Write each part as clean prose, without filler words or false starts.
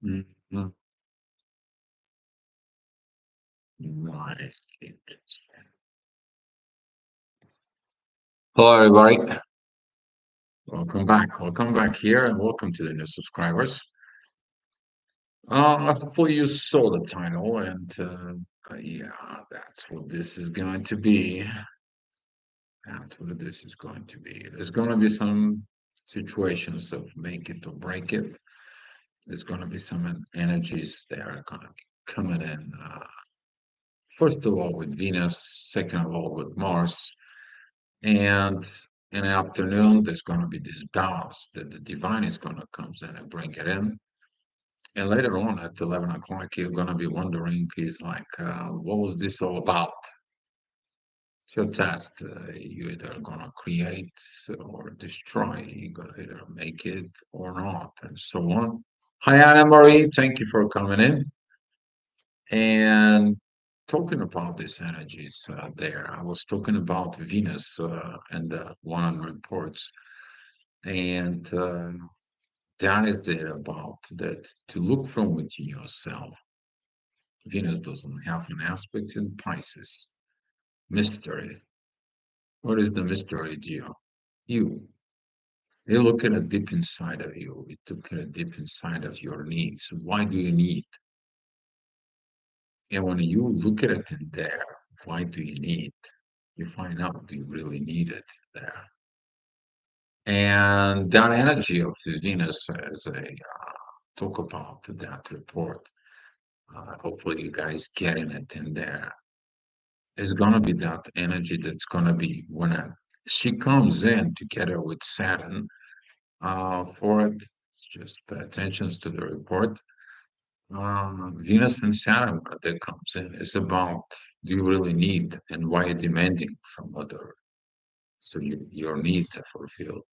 Mhm. Nice. Hello, everybody. Welcome back. Welcome back here, and welcome to the new subscribers. Hopefully you saw the title, and yeah, that's what this is going to be. That's what this is going to be. There's going to be some situations of make it or break it. There's going to be some energies that are going to be coming in. First of all, with Venus. Second of all, with Mars. And in the afternoon, there's going to be this balance that the divine is going to come in and bring it in. And later on at 11 o'clock, you're going to be wondering, is like, what was this all about? It's your test. You're either going to create or destroy. You're going to either make it or not, and so on. Hi, Anna Marie. Thank you for coming in. And talking about these energies there, I was talking about Venus and one of the reports. And that is it about that to look from within yourself. Venus doesn't have an aspect in Pisces. Mystery. What is the mystery, Geo? You. You look at a deep inside of you. You look at a deep inside of your needs. Why do you need? And when you look at it in there, why do you need? You find out do you really need it there? And that energy of the Venus as a talk about that report. Hopefully, you guys getting it in there. It's gonna be that energy that's gonna be when she comes in together with Saturn. For it, just pay attention to the report. Venus and Saturn, when that comes in, is about do you really need and why you're demanding from other, so your needs are fulfilled.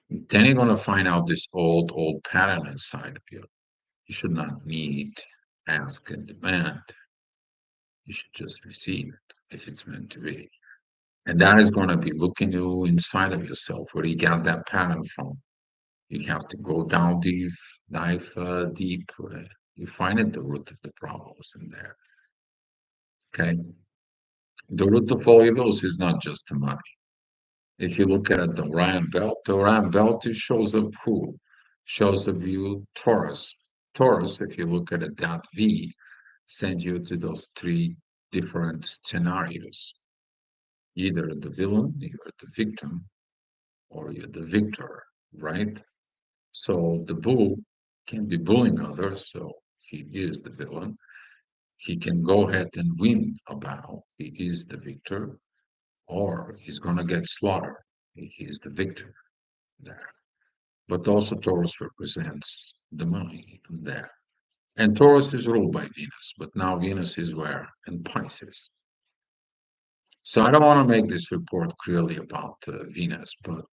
Then you're gonna find out this old pattern inside of you. You should not need, ask, and demand. You should just receive it if it's meant to be. And that is going to be looking you inside of yourself where you got that pattern from. You have to go down deep, dive deep. You find it the root of the problems in there. Okay. The root of all evils is not just the money. If you look at the Orion belt, it shows up who? Shows up you Taurus. Taurus, if you look at it, that V sends you to those three different scenarios. Either the villain, you're the victim, or you're the victor, right? So the bull can be bullying others, so he is the villain. He can go ahead and win a battle, he is the victor, or he's going to get slaughtered, he is the victor there. But also Taurus represents the money there. And Taurus is ruled by Venus, but now Venus is where? In Pisces. So I don't want to make this report clearly about Venus, but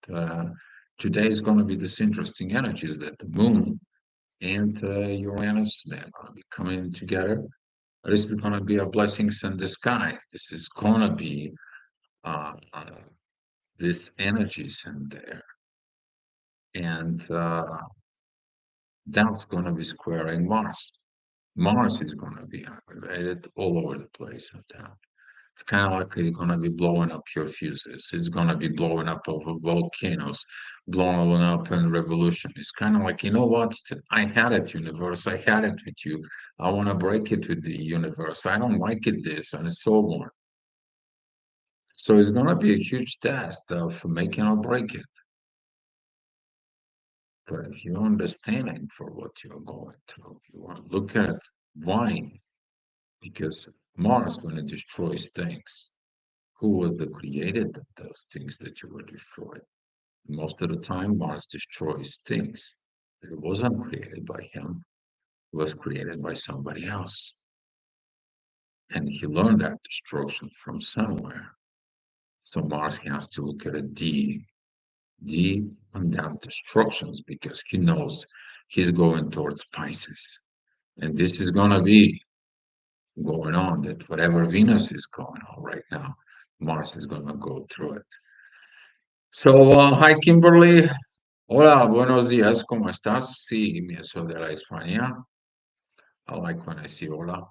today is going to be this interesting energies that the moon and Uranus, they're going to be coming together. This is going to be a blessings in disguise. This is going to be this energies in there. And that's going to be squaring Mars. Mars is going to be aggravated all over the place with that. It's kind of like you're going to be blowing up your fuses. It's going to be blowing up over volcanoes, blowing up in revolution. It's kind of like, you know what? I had it, universe. I had it with you. I want to break it with the universe. I don't like it this, and so on. So it's going to be a huge test of making or break it. But if you're understanding for what you're going through, you want to look at why. Because Mars, when it destroys things, who was the creator of those things that you were destroyed? Most of the time, Mars destroys things. It wasn't created by him, it was created by somebody else. And he learned that destruction from somewhere. So Mars has to look at a D on that destructions because he knows he's going towards Pisces. And this is going to be going on that whatever Venus is going on right now, Mars is going to go through it. So, hi, Kimberly. Hola, buenos días, ¿cómo estás? Sí, me soy de la España. I like when I see hola.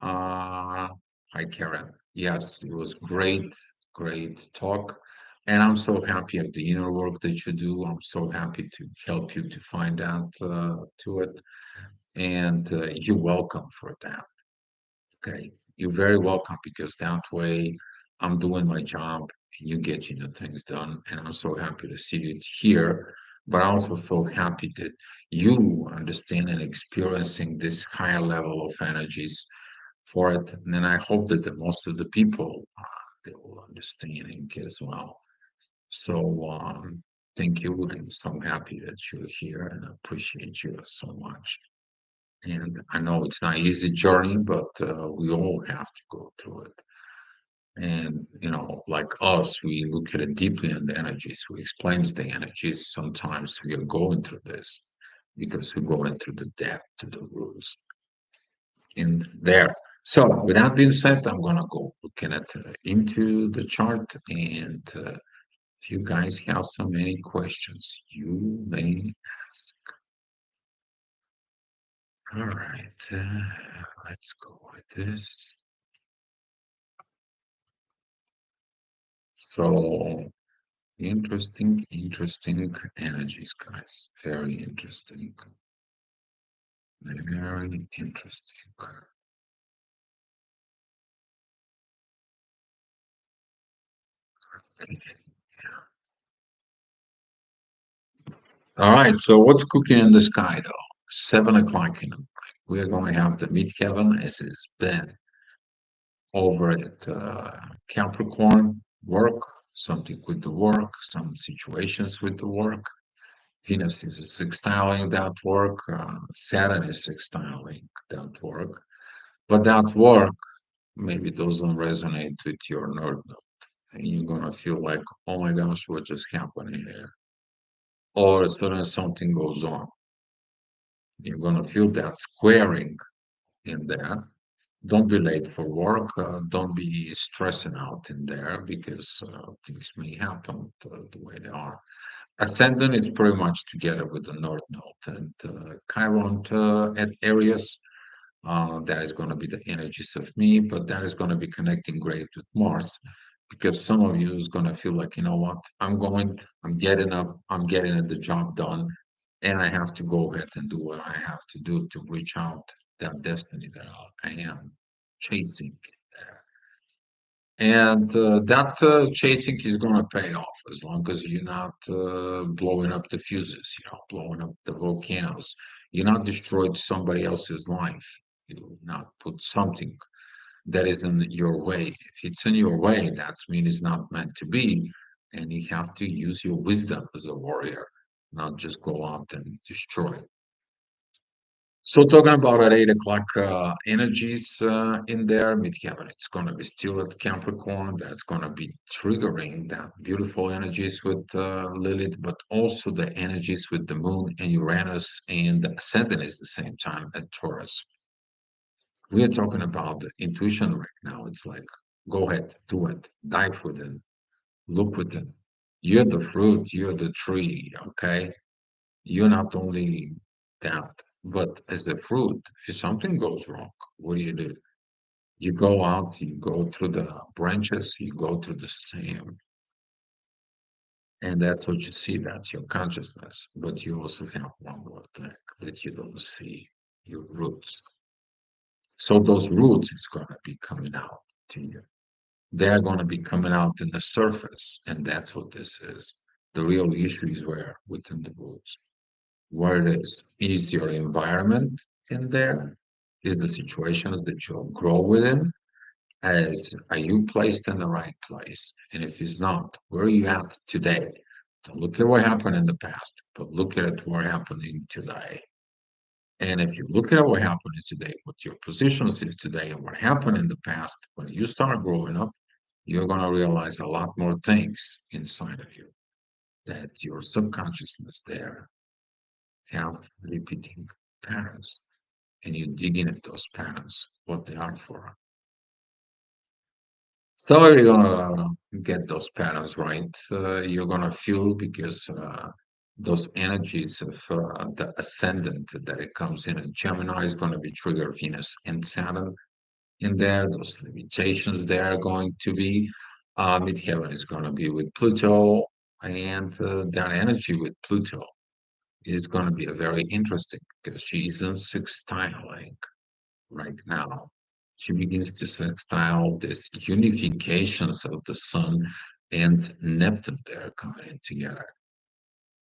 Uh, Hi, Karen. Yes, it was great, great talk. And I'm so happy of the inner work that you do. I'm so happy to help you to find out to it. And you're welcome for that. Okay, you're very welcome because that way I'm doing my job and you get things done. And I'm so happy to see you here, but I'm also so happy that you understand and experiencing this higher level of energies for it. And then I hope that the most of the people they will understanding as well. So thank you, and so happy that you're here and I appreciate you so much. And I know it's not easy journey, but we all have to go through it. And like us, we look at it deeply in the energies. We explain the energies. Sometimes we are going through this because we go into the depth to the roots in there. So, with that being said, I'm gonna go looking at into the chart, and if you guys have so many questions, you may ask. All right, let's go with this. So interesting energies, guys. Very interesting. Very interesting. Okay. All right. So what's cooking in the sky, though? 7 o'clock in the morning. We are going to have the midheaven as it's been over at Capricorn work, something with the work, some situations with the work. Venus is sextiling that work. Saturn is sextiling that work. But that work maybe doesn't resonate with your nerd note. And you're gonna feel like, oh my gosh, what just happened here? All of a sudden something goes on. You're gonna feel that squaring in there. Don't be late for work. Don't be stressing out in there because things may happen the way they are. Ascendant is pretty much together with the North Node and Chiron at Aries. That is going to be the energies of me, but that is going to be connecting great with Mars because some of you is going to feel like, you know what, I'm getting up, I'm getting the job done, and I have to go ahead and do what I have to do to reach out that destiny that I am chasing there. And that chasing is going to pay off as long as you're not blowing up the fuses, blowing up the volcanoes. You're not destroyed somebody else's life. You not put something that is in your way. If it's in your way, that means it's not meant to be. And you have to use your wisdom as a warrior, not just go out and destroy. So talking about at 8 o'clock energies in there, mid-heaven, it's going to be still at Capricorn. That's going to be triggering that beautiful energies with Lilith, but also the energies with the Moon and Uranus, and the Ascendant is the same time at Taurus. We are talking about the intuition right now. It's like, go ahead, do it, dive within, look within. You're the fruit, you're the tree, okay? You're not only that, but as a fruit, if something goes wrong, what do? You go out, you go through the branches, you go through the stem, and that's what you see. That's your consciousness. But you also have one more thing that you don't see, your roots. So those roots is going to be coming out to you. They're going to be coming out in the surface, and that's what this is. The real issue is where within the roots. Where it is your environment in there? Is the situations that you'll grow within? As are you placed in the right place? And if it's not, where are you at today? Don't look at what happened in the past, but look at it what happening today. And if you look at what happened today, what your positions is today and what happened in the past, when you start growing up, you're going to realize a lot more things inside of you that your subconsciousness there have repeating patterns, and you dig in at those patterns, what they are for. So you're gonna get those patterns right. You're gonna feel because those energies of the ascendant that it comes in. And Gemini is going to be trigger Venus and Saturn in there. Those limitations there are going to be. Midheaven is going to be with Pluto, and that energy with Pluto is going to be a very interesting because she's in sextiling right now. She begins to sextile this unifications of the Sun and Neptune there coming in together.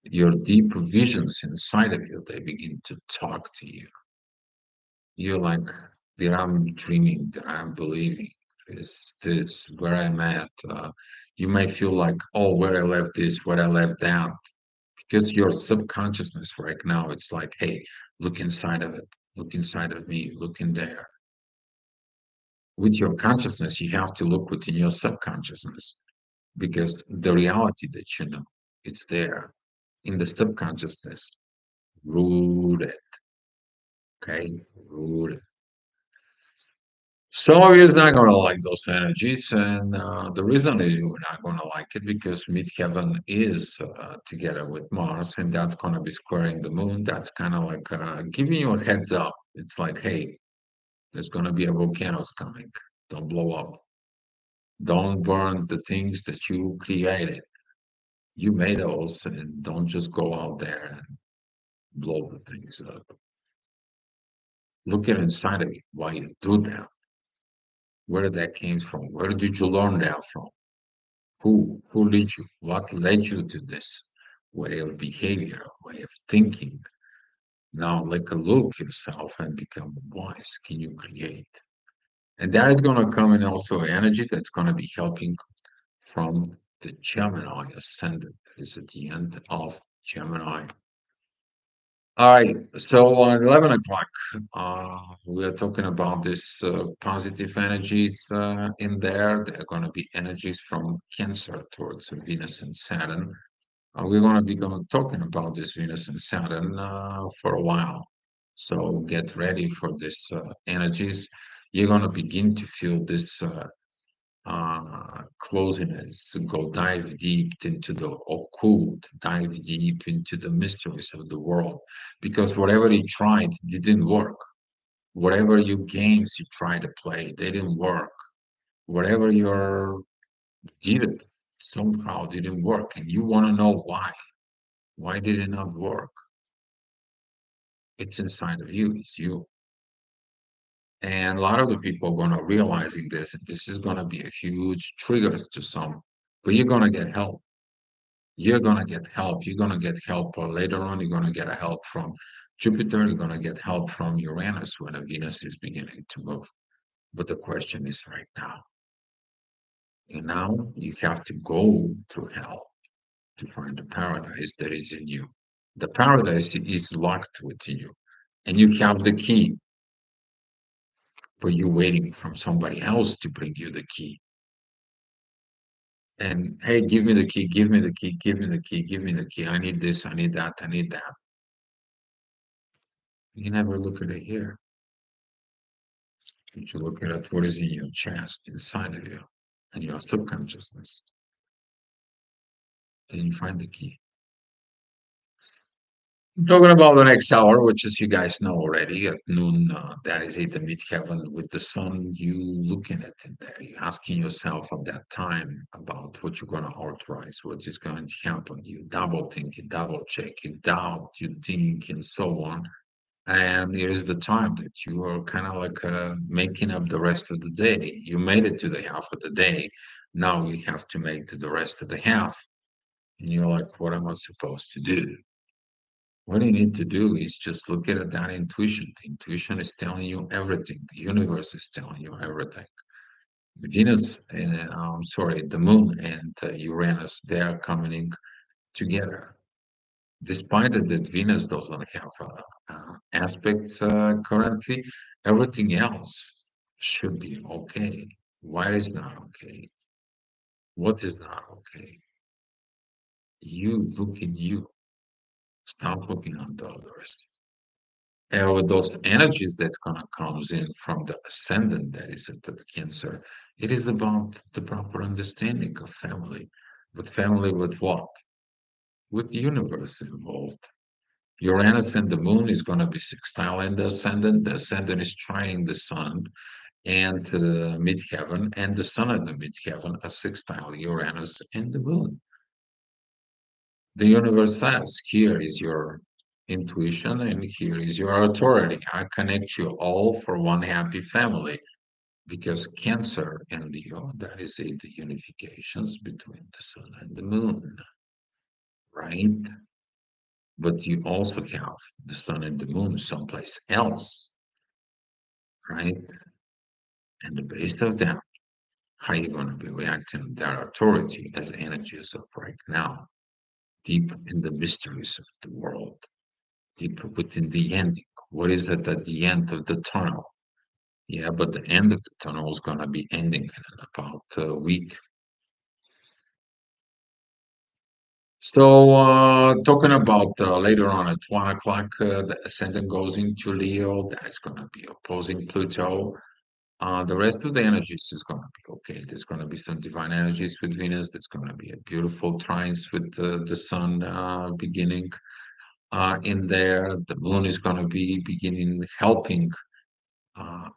Your deep visions inside of you, they begin to talk to you. You're like, that I'm dreaming, that I'm believing, is this where I'm at? You may feel like, oh, where I left this, where I left that, because your subconsciousness right now, it's like, hey, look inside of it, look inside of me, look in there. With your consciousness, you have to look within your subconsciousness because the reality that you know, it's there in the subconsciousness, rooted, okay, rooted. Some of you is not going to like those energies, and the reason that you're not going to like it because midheaven is together with Mars, and that's going to be squaring the moon. That's kind of like giving you a heads up. It's like, hey, there's going to be a volcanoes coming. Don't blow up. Don't burn the things that you created. You made those, and don't just go out there and blow the things up. Look at inside of you why you do that. Where did that came from? Where did you learn that from? Who led you? What led you to this way of behavior, way of thinking? Now, like a look yourself and become wise. Can you create? And that is going to come in also energy that's going to be helping from the Gemini ascendant. That is at the end of Gemini. All right, so at 11 o'clock, we are talking about this positive energies in there. There are going to be energies from Cancer towards Venus and Saturn. We're going to be talking about this Venus and Saturn for a while. So get ready for this energies. You're going to begin to feel this closeness, go dive deep into the occult, dive deep into the mysteries of the world. Because whatever you tried didn't work. Whatever you games you try to play, they didn't work. Whatever you did it somehow didn't work. And you want to know why. Why did it not work? It's inside of you, it's you. And a lot of the people are going to realizing this, and this is going to be a huge triggers to some, but you're going to get help. You're going to get help. You're going to get help later on. You're going to get a help from Jupiter. You're going to get help from Uranus when Venus is beginning to move. But the question is right now. And now you have to go through hell to find the paradise that is in you. The paradise is locked within you, and you have the key, but you're waiting from somebody else to bring you the key. And hey, give me the key, give me the key, give me the key, give me the key. I need this, I need that, I need that. You never look at it here. You should look at what is in your chest, inside of you, and your subconsciousness. Then you find the key. Talking about the next hour, which as you guys know already, at noon, that is it, the midheaven with the sun. You looking at it there, you asking yourself at that time about what you're going to authorize, what is going to happen. You double think, you double check, you doubt, you think, and so on. And here's the time that you are kind of like making up the rest of the day. You made it to the half of the day. Now you have to make to the rest of the half. And you're like, what am I supposed to do? What you need to do is just look at that intuition. The intuition is telling you everything. The universe is telling you everything. Venus, sorry, the moon and Uranus, they are coming together. Despite that Venus doesn't have aspects currently, everything else should be okay. Why is not okay? What is not okay? You look in you. Stop looking at the others. And with those energies that gonna comes in from the ascendant that is at that Cancer, it is about the proper understanding of family. But family with what? with the universe involved. Uranus and the moon is going to be sextile in the ascendant. The ascendant is trining the sun and midheaven, and the sun and the midheaven are sextile Uranus and the moon. The universe says, here is your intuition and here is your authority. I connect you all for one happy family because Cancer and Leo, that is it, the unifications between the sun and the moon, right? But you also have the sun and the moon someplace else, right? And the base of that, how you going to be reacting to their authority as energies of right now, deep in the mysteries of the world, deep within the ending. What is it at the end of the tunnel? Yeah, but the end of the tunnel is going to be ending in about a week. So, talking about later on at 1 o'clock, the ascendant goes into Leo. That is going to be opposing Pluto. The rest of the energies is going to be okay. There's going to be some divine energies with Venus. There's going to be a beautiful trines with the Sun beginning in there. The Moon is going to be beginning helping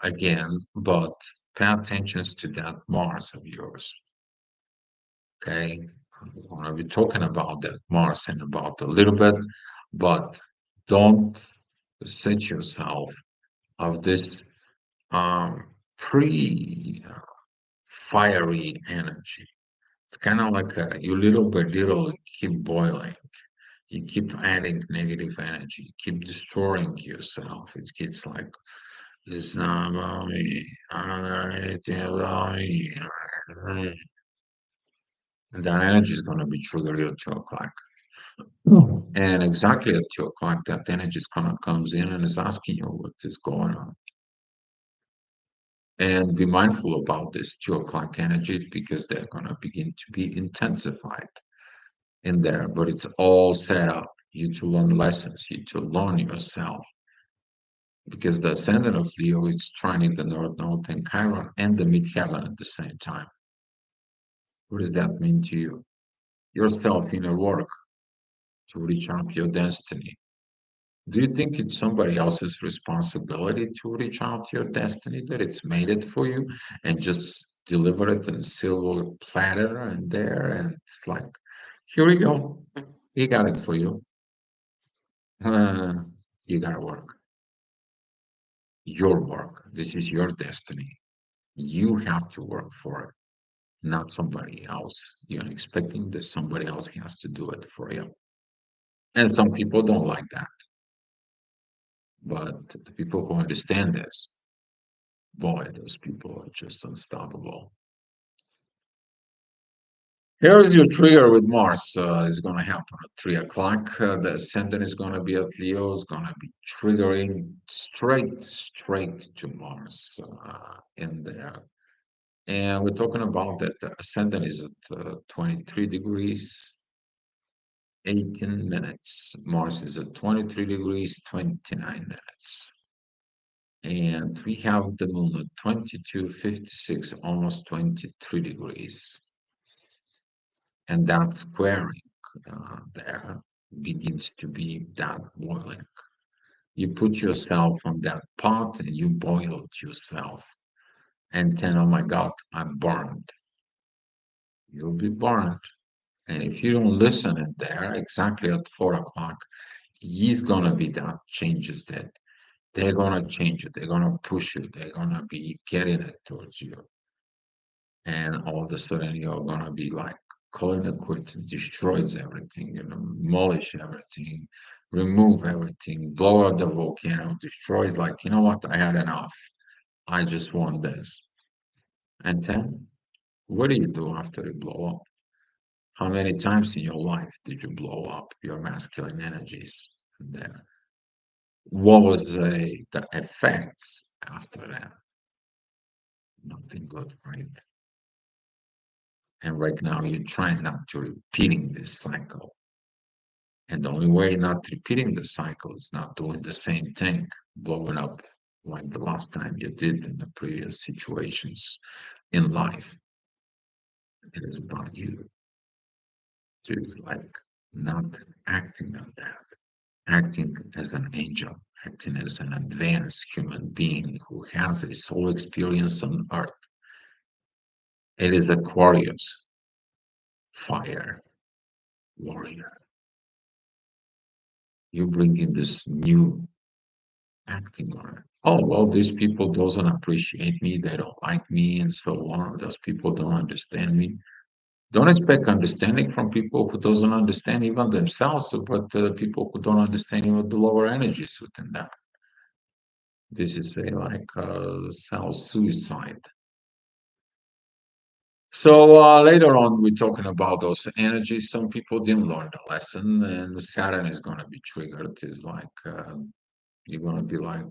again, but pay attention to that Mars of yours. Okay, we're going to be talking about that Mars in about a little bit, but don't set yourself of this um, pre fiery energy. It's kind of like you little by little keep boiling. You keep adding negative energy. You keep destroying yourself. It gets like, it's not about me. I don't know anything about me. And that energy is going to be triggered at 2 o'clock. And exactly at 2 o'clock, that energy is kind of comes in and is asking you what is going on. And be mindful about this 2 o'clock energies because they're going to begin to be intensified in there, but it's all set up you to learn lessons, you to learn yourself. Because the ascendant of Leo is trining the North Node and Chiron and the midheaven at the same time. What does that mean to you? Your self inner work to reach up your destiny. Do you think it's somebody else's responsibility to reach out to your destiny, that it's made it for you and just deliver it in a silver platter and there? And it's like, here we go. He got it for you. Uh, you got to work. Your work. This is your destiny. You have to work for it, not somebody else. You're expecting that somebody else has to do it for you. And some people don't like that. But the people who understand this, boy, those people are just unstoppable. Here is your trigger with Mars. It's going to happen at 3 o'clock. The ascendant is going to be at Leo. It's going to be triggering straight to Mars in there. And we're talking about that the ascendant is at 23 degrees, 18 minutes. Mars is at 23 degrees, 29 minutes. And we have the moon at 22:56, almost 23 degrees. And that squaring there begins to be that boiling. You put yourself on that pot and you boil it yourself. And then, oh my God, I'm burned. You'll be burned. And if you don't listen in there, exactly at 4 o'clock, he's gonna be that changes that they're gonna change it. They're gonna push you. They're gonna be getting it towards you. And all of a sudden you're gonna be like calling it quits, destroys everything, demolish everything, remove everything, blow out the volcano, destroys like, you know what, I had enough. I just want this. And then what do you do after you blow up? How many times in your life did you blow up your masculine energies there? What was the effects after that? Nothing good, right? And right now you're trying not to repeating this cycle. And the only way not repeating the cycle is not doing the same thing, blowing up like the last time you did in the previous situations in life. It is about you to like not acting on that, acting as an angel, acting as an advanced human being who has a soul experience on earth. It is Aquarius, fire warrior. You bring in this new acting on it. Oh, well, these people doesn't appreciate me, they don't like me, and so on. Those people don't understand me. Don't expect understanding from people who doesn't understand even themselves, but people who don't understand even the lower energies within them. This is a like self-suicide. So later on, we're talking about those energies. Some people didn't learn the lesson, and Saturn is going to be triggered. It's like you're going to be like,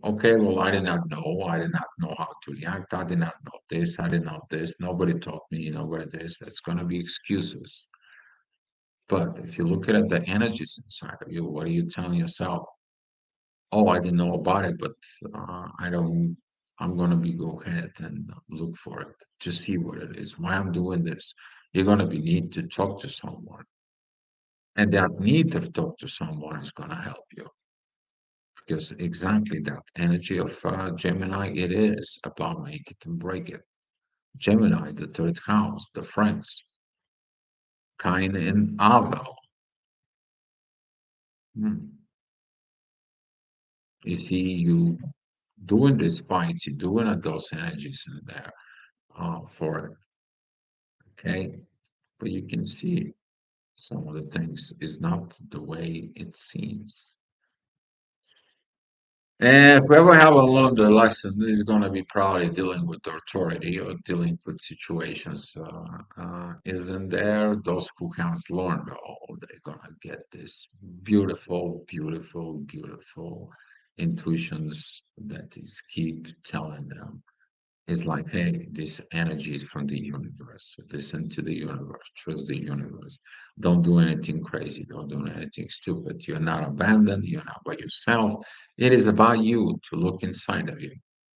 okay, well, I did not know. I did not know how to react. I did not know this. I did not know this. Nobody taught me. Nobody this. That's going to be excuses. But if you look at the energies inside of you, what are you telling yourself? Oh, I didn't know about it, but I don't. I'm gonna be go ahead and look for it to see what it is. Why I'm doing this? You're gonna be need to talk to someone, and that need to talk to someone is gonna help you because exactly that energy of Gemini, it is about make it and break it. Gemini, the third house, the friends, Cain and Abel. Hmm. You see, you doing this fights, you're doing those energies in there for it. Okay, but you can see some of the things is not the way it seems. And whoever haven't learned the lesson is going to be probably dealing with authority or dealing with situations. Isn't there? Those who has learned, oh, they're going to get this beautiful, beautiful, beautiful intuitions that is keep telling them. It's like, hey, this energy is from the universe. Listen to the universe. Trust the universe. Don't do anything crazy. Don't do anything stupid. You're not abandoned. You're not by yourself. It is about you to look inside of you.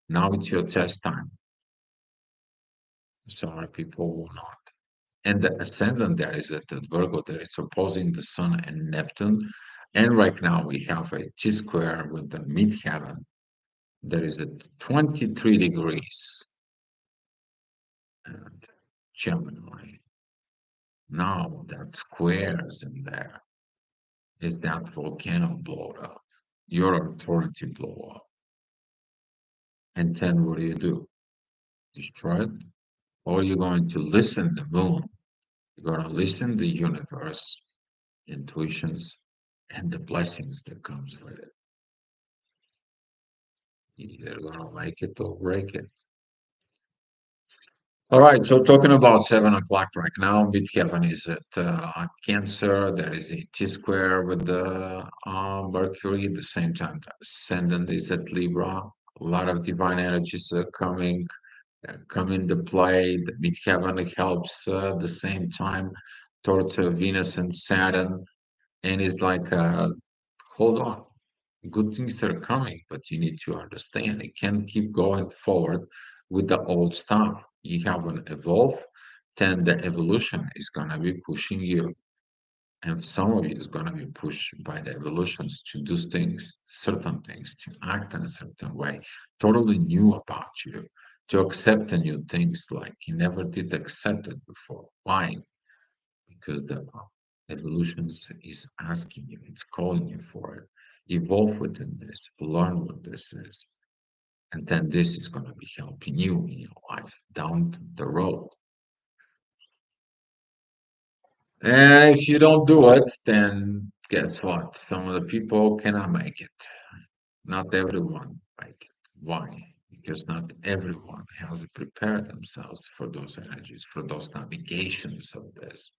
Now it's your test time. So other people will not. And the ascendant there is at the Virgo that it's opposing the Sun and Neptune. And right now we have a T square with the midheaven. There is at 23 degrees and Gemini. Now that squares in there is that volcano blow up, your authority blow up. And then what do? Destroy it? Or you're going to listen the moon. You're going to listen the universe, intuitions, and the blessings that comes with it. You're either going to make it or break it. All right, so talking about 7 o'clock right now, Midheaven is at Cancer. There is a T square with the Mercury. At the same time, the ascendant is at Libra. A lot of divine energies are coming, come into play. The Midheaven helps the same time towards Venus and Saturn, and it's like, hold on, good things are coming, but you need to understand it can't keep going forward with the old stuff. You haven't evolved, then the evolution is gonna be pushing you. And some of you is gonna be pushed by the evolutions to do things, certain things, to act in a certain way, totally new about you, to accept the new things like you never did accept it before. Why? Because the evolution is asking you, it's calling you for it. Evolve within this, learn what this is, and then this is going to be helping you in your life down the road. And if you don't do it, then guess what? Some of the people cannot make it. Not everyone make it. Why? Because not everyone has prepared themselves for those energies, for those navigations of this.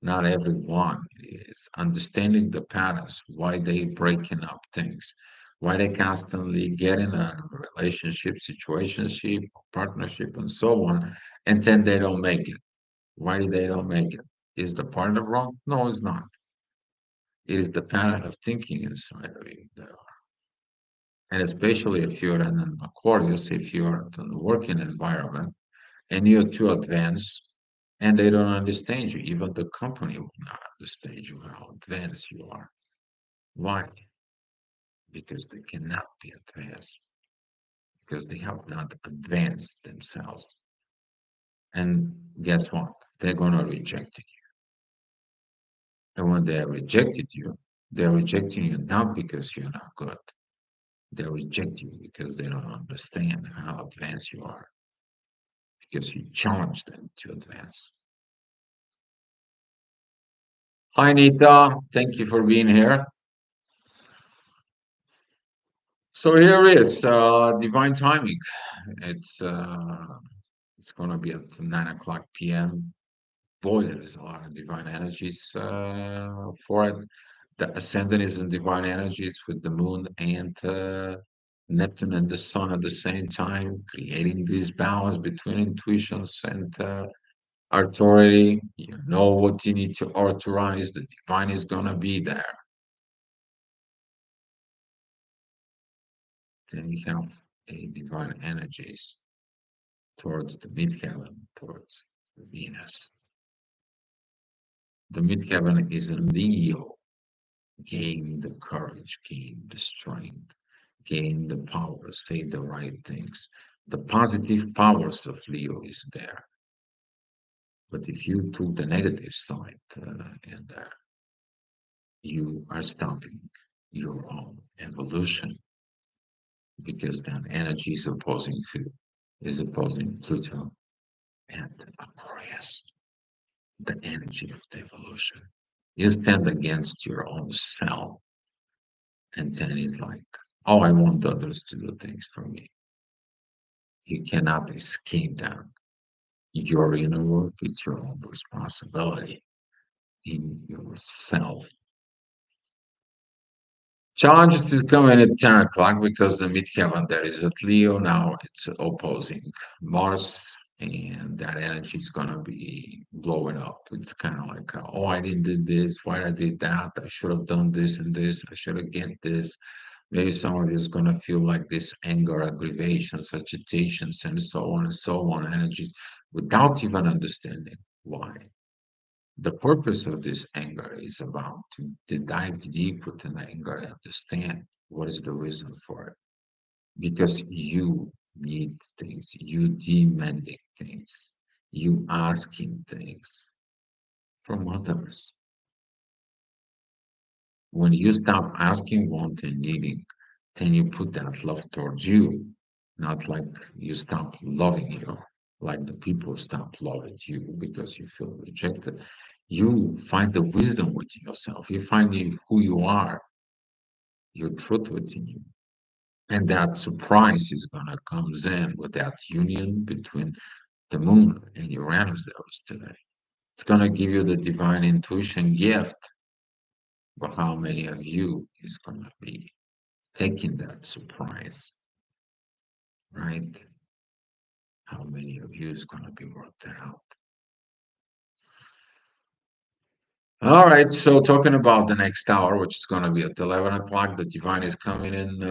Not everyone is understanding the patterns, why they breaking up things, why they constantly get in a relationship, situationship, partnership, and so on, and then they don't make it. Why they don't make it? Is the partner wrong? No, it's not. It is the pattern of thinking inside of you. And especially if you're in an Aquarius, if you're in a working environment and you're too advanced And they don't understand you. Even the company will not understand you how advanced you are. Why? Because they cannot be advanced, because they have not advanced themselves. And guess what? They're going to reject you. And when they rejected you, they're rejecting you not because you're not good. They reject you because they don't understand how advanced you are, because you challenge them to advance. Hi, Nita. Thank you for being here. So here is divine timing. It's uh, it's gonna be at 9 o'clock p.m. Boy, there is a lot of divine energies for it. The ascendant is in divine energies with the moon and Neptune and the sun at the same time, creating this balance between intuitions and authority. You know what you need to authorize. The divine is gonna be there. Then you have a divine energies towards the midheaven, towards Venus. The midheaven is in Leo. Gain the courage, gain the strength, gain the power, say the right things. The positive powers of Leo is there. But if you took the negative side in there, you are stopping your own evolution, because that energy is opposing who? Is opposing Pluto and Aquarius, the energy of the evolution. You stand against your own self, and then it's like, oh, I want others to do things for me. You cannot escape that. Your inner work is your own responsibility in yourself. Challenges is coming at 10 o'clock because the midheaven that is at Leo now, it's opposing Mars, and that energy is going to be blowing up. It's kind of like, oh, I didn't do this. Why I did that? I should have done this and this. I should have get this. Maybe somebody is going to feel like this anger, aggravations, agitations, and so on energies without even understanding why. The purpose of this anger is about to dive deep within the anger and understand what is the reason for it. Because you need things, you demanding things, you asking things from others. When you stop asking, wanting, needing, then you put that love towards you, not like you stop loving you, like the people stop loving you because you feel rejected. You find the wisdom within yourself. You find who you are, your truth within you. And that surprise is gonna comes in with that union between the moon and Uranus that was today. It's gonna give you the divine intuition gift, but how many of you is gonna be taking that surprise, right? How many of you is going to be worked out? All right, so talking about the next hour, which is going to be at 11 o'clock, the divine is coming in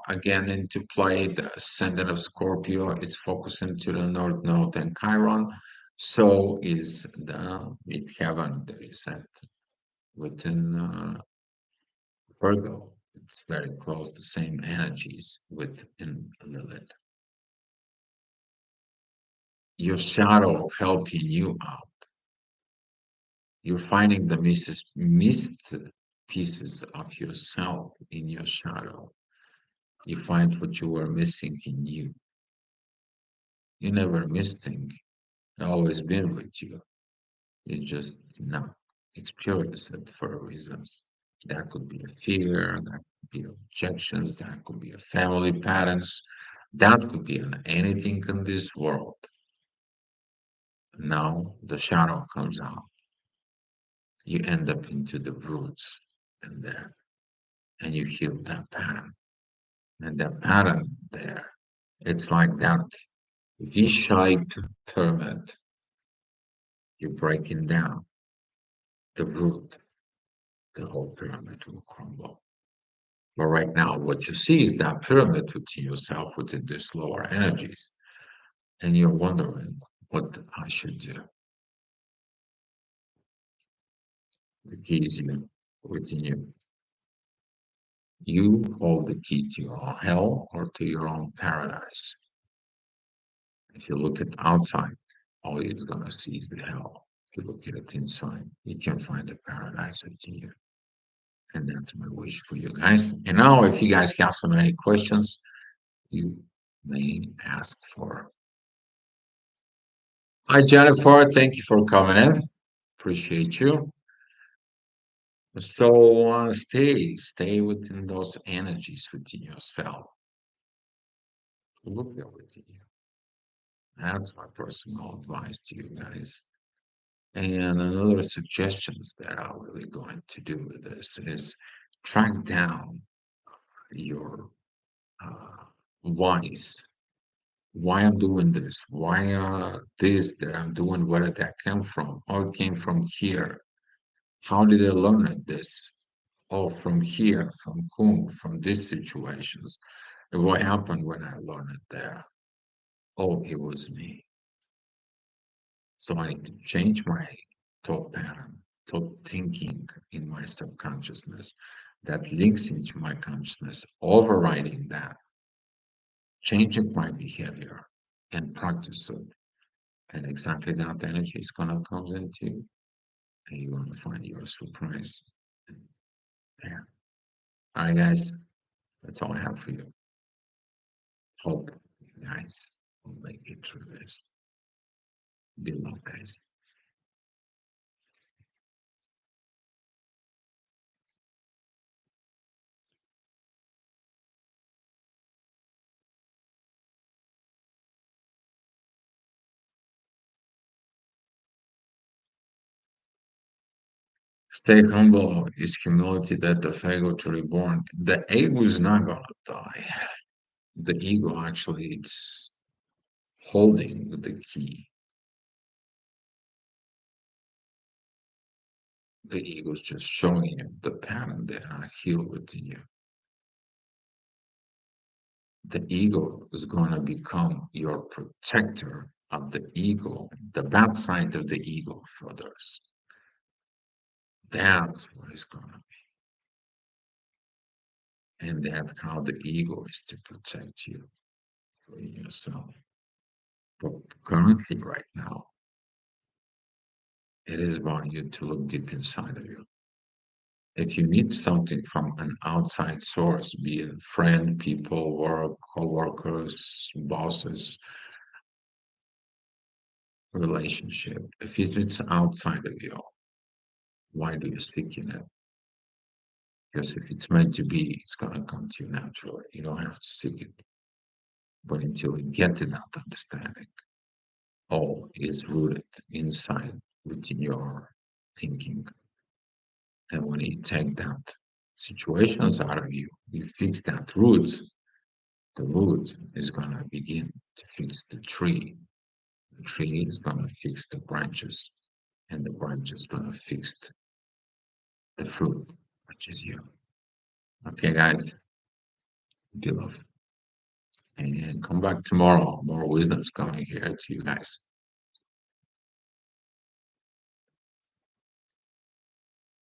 again into play. The ascendant of Scorpio is focusing to the North Node and Chiron. So is the midheaven that is at within Virgo. It's very close, the same energies within Lilith. Your shadow helping you out. You're finding the missed pieces of yourself in your shadow. You find what you were missing in you. You never missed things. Always been with you. You just not experience it for reasons. That could be a fear, that could be objections, that could be a family patterns, that could be an anything in this world. Now the shadow comes out. You end up into the roots and there, and you heal that pattern. And that pattern there, it's like that V-shaped pyramid. You're breaking down the root, the whole pyramid will crumble. But right now, what you see is that pyramid within yourself, within these lower energies, and you're wondering what I should do. The key is you, within you. You hold the key to your own hell or to your own paradise. If you look at outside, all you're gonna see is the hell. If you look at it inside, you can find the paradise within you. And that's my wish for you guys. And now, if you guys have so many questions, you may ask for. Hi, Jennifer. Thank you for coming in. Appreciate you. So stay within those energies within yourself. Look there within you. That's my personal advice to you guys. And another suggestions that I'm really going to do with this is track down your whys. Why I'm doing this? Why this that I'm doing? Where did that come from? Oh, it came from here. How did I learn it? This? Oh, from here, from whom? From these situations. And what happened when I learned it there? Oh, it was me. So I need to change my thought pattern, thought thinking in my subconsciousness that links into my consciousness, overriding that, changing my behavior and practice it. And exactly that energy is gonna come into you, and you're gonna find your surprise there. All right, guys, that's all I have for you. Hope you guys will make it through this. Be love, guys. Stay humble is humility that the ego to reborn. The ego is not gonna die. The ego actually it's holding the key. The ego is just showing you the pattern that are healed within you. The ego is gonna become your protector of the ego, the bad side of the ego for others. That's what it's gonna be. And that's how the ego is to protect you for yourself. But currently, right now, it is about you to look deep inside of you. If you need something from an outside source, be it friend, people, work, co-workers, bosses, relationship, if it's outside of you, why do you seek in it? Because if it's meant to be, it's gonna come to you naturally. You don't have to seek it. But until you get to that understanding, all is rooted inside within your thinking. And when you take that situations out of you, you fix that root, the root is gonna begin to fix the tree. The tree is gonna fix the branches, and the branch is gonna fix the fruit, which is you. Okay, guys, be love. And come back tomorrow. More wisdom's coming here to you guys.